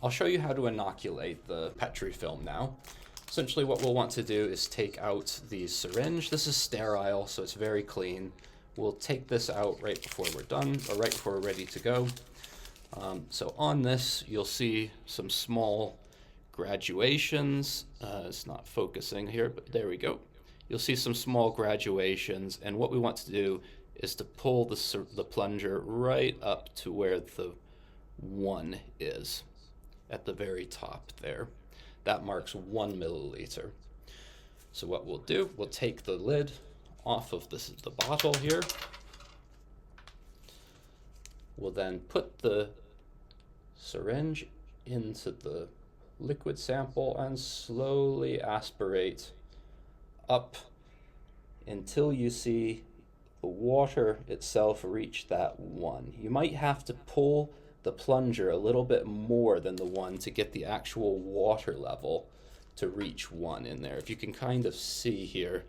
I'll show you how to inoculate the Petrifilm now. Essentially what we'll want to do is take out the syringe. This is sterile, so it's very clean. We'll take this out right before we're done, or right before we're ready to go. So on this, you'll see some small graduations. It's not focusing here, but there we go. You'll see some small graduations, and what we want to do is to pull the plunger right up to where the 1 is, at the very top there. That marks 1 milliliter. So what we'll do, we'll take the lid off of the bottle here. We'll then put the syringe into the liquid sample and slowly aspirate up until you see the water itself reach that 1. You might have to pull the plunger a little bit more than the 1 to get the actual water level to reach 1 in there. If you can kind of see here,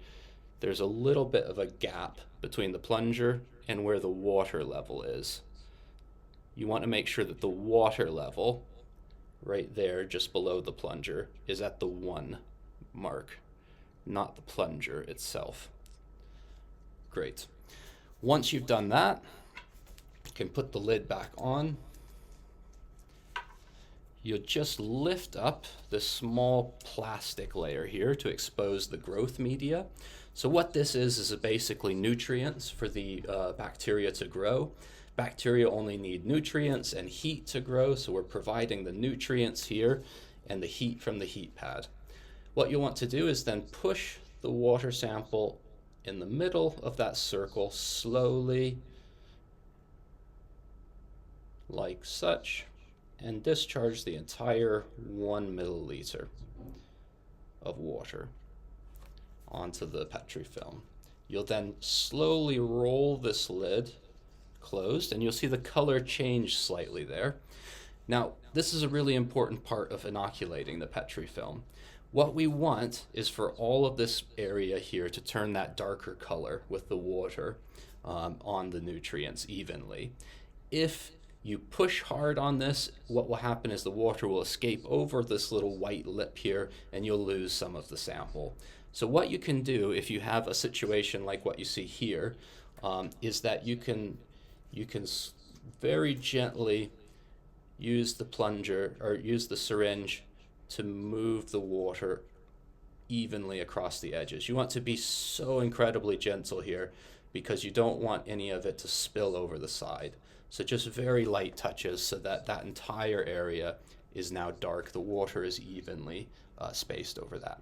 there's a little bit of a gap between the plunger and where the water level is. You want to make sure that the water level right there just below the plunger is at the 1 mark, not the plunger itself. Great. Once you've done that, you can put the lid back on. You'll just lift up this small plastic layer here to expose the growth media. So what this is basically nutrients for the bacteria to grow. Bacteria only need nutrients and heat to grow, so we're providing the nutrients here and the heat from the heat pad. What you want to do is then push the water sample in the middle of that circle slowly, like such, and discharge the entire 1 milliliter of water onto the Petrifilm. You'll then slowly roll this lid closed, and you'll see the color change slightly there. Now, this is a really important part of inoculating the Petrifilm. What we want is for all of this area here to turn that darker color with the water on the nutrients evenly. If you push hard on this, what will happen is the water will escape over this little white lip here, and you'll lose some of the sample. So what you can do if you have a situation like what you see here is that you can very gently use the plunger or use the syringe to move the water evenly across the edges. You want to be so incredibly gentle here because you don't want any of it to spill over the side. So just very light touches so that that entire area is now dark. The water is evenly spaced over that.